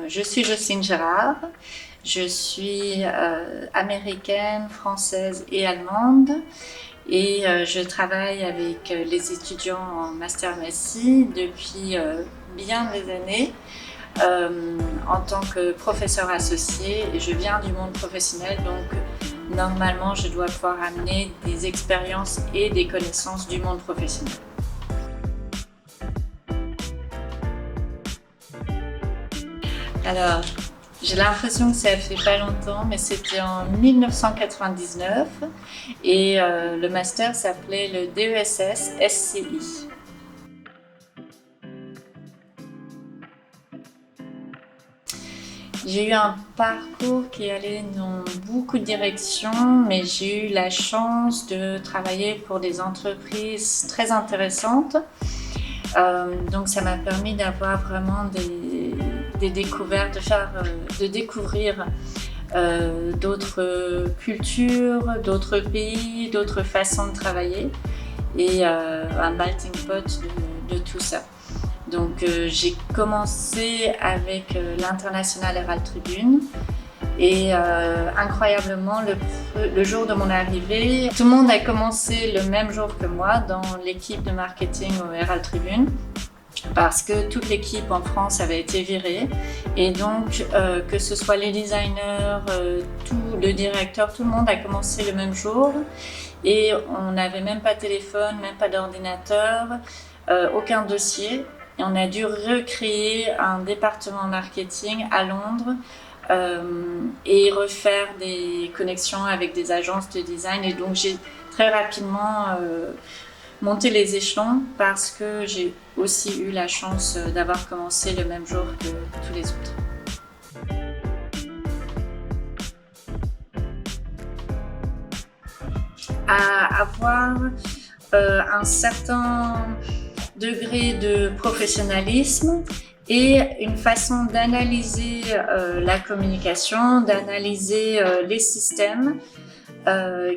Je suis Jocelyne Gérard, je suis américaine, française et allemande et je travaille avec les étudiants en Master Massy depuis bien des années en tant que professeur associé et je viens du monde professionnel donc normalement je dois pouvoir amener des expériences et des connaissances du monde professionnel. Alors, j'ai l'impression que ça fait pas longtemps, mais c'était en 1999 et le master s'appelait le DESS SCI. J'ai eu un parcours qui allait dans beaucoup de directions, mais j'ai eu la chance de travailler pour des entreprises très intéressantes. Donc ça m'a permis d'avoir vraiment des découvertes, de découvrir d'autres cultures, d'autres pays, d'autres façons de travailler et un melting pot de tout ça. Donc j'ai commencé avec l'International Herald Tribune et incroyablement le jour de mon arrivée, tout le monde a commencé le même jour que moi dans l'équipe de marketing au Herald Tribune parce que toute l'équipe en France avait été virée et donc que ce soit les designers, le directeur, tout le monde a commencé le même jour et on n'avait même pas de téléphone, même pas d'ordinateur, aucun dossier. Et on a dû recréer un département marketing à Londres et refaire des connexions avec des agences de design. Et donc j'ai très rapidement monté les échelons parce que j'ai aussi eu la chance d'avoir commencé le même jour que tous les autres. À avoir un certain degré de professionnalisme et une façon d'analyser la communication, d'analyser les systèmes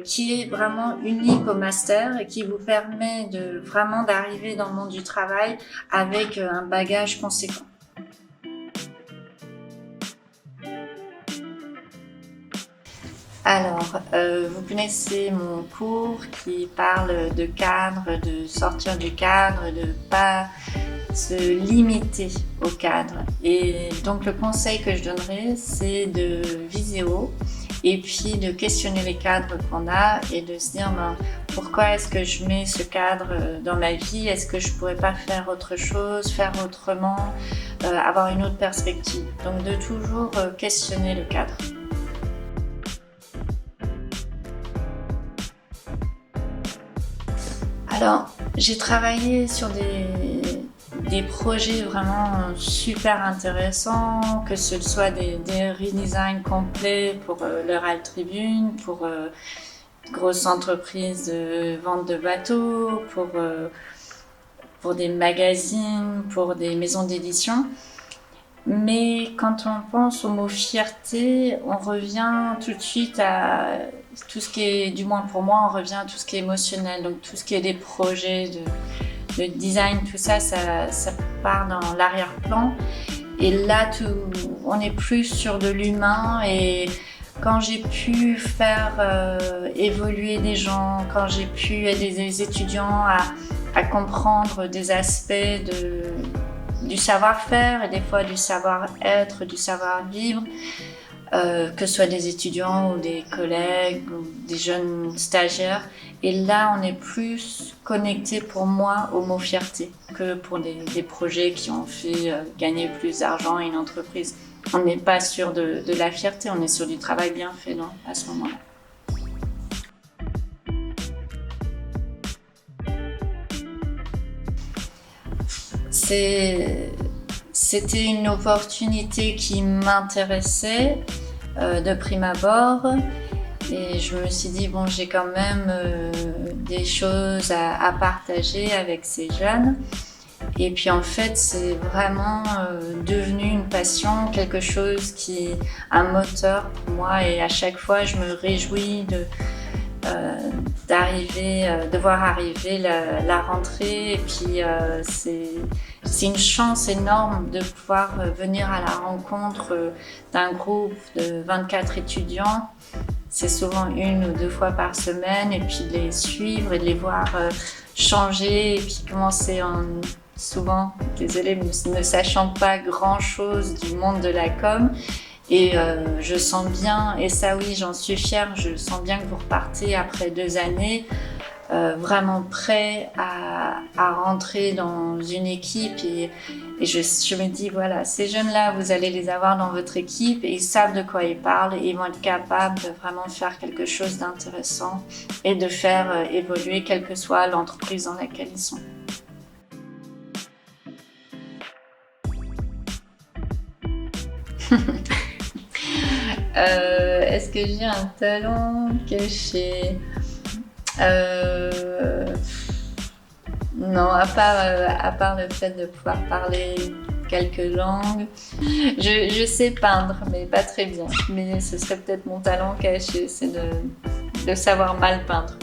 qui est vraiment unique au master et qui vous permet vraiment d'arriver dans le monde du travail avec un bagage conséquent. Alors, vous connaissez mon cours qui parle de cadre, de sortir du cadre, de pas se limiter au cadre. Et donc le conseil que je donnerais, c'est de viser haut et puis de questionner les cadres qu'on a et de se dire pourquoi est-ce que je mets ce cadre dans ma vie? Est-ce que je pourrais pas faire autre chose, faire autrement, avoir une autre perspective? Donc de toujours questionner le cadre. Alors, j'ai travaillé sur des projets vraiment super intéressants, que ce soit des redesigns complets pour l'Herald Tribune, pour grosses entreprises de vente de bateaux, pour des magazines, pour des maisons d'édition. Mais quand on pense au mot fierté, on revient tout de suite à tout ce qui est, du moins pour moi, on revient à tout ce qui est émotionnel. Donc tout ce qui est des projets de design, tout ça, ça part dans l'arrière-plan. Et là, on est plus sur de l'humain. Et quand j'ai pu faire évoluer des gens, quand j'ai pu aider des étudiants à comprendre des aspects du savoir-faire et des fois du savoir-être, du savoir-vivre, que ce soit des étudiants ou des collègues ou des jeunes stagiaires. Et là, on est plus connecté pour moi au mot fierté que pour des projets qui ont fait gagner plus d'argent à une entreprise. On n'est pas sur de la fierté, on est sur du travail bien fait à ce moment-là. C'était une opportunité qui m'intéressait de prime abord et je me suis dit bon, j'ai quand même des choses à partager avec ces jeunes et puis en fait c'est vraiment devenu une passion, quelque chose qui est un moteur pour moi et à chaque fois je me réjouis de voir arriver la rentrée. Et puis c'est une chance énorme de pouvoir venir à la rencontre d'un groupe de 24 étudiants. C'est souvent 1 ou 2 fois par semaine, et puis de les suivre et de les voir changer, et puis commencer souvent des élèves ne sachant pas grand-chose du monde de la com. Et je sens bien, et ça oui, j'en suis fière, je sens bien que vous repartez après 2 années vraiment prêt à rentrer dans une équipe. Et je me dis, voilà, ces jeunes-là, vous allez les avoir dans votre équipe et ils savent de quoi ils parlent et ils vont être capables de vraiment faire quelque chose d'intéressant et de faire évoluer quelle que soit l'entreprise dans laquelle ils sont. Est-ce que j'ai un talent caché? Non, à part le fait de pouvoir parler quelques langues. Je sais peindre, mais pas très bien. Mais ce serait peut-être mon talent caché, c'est de savoir mal peindre.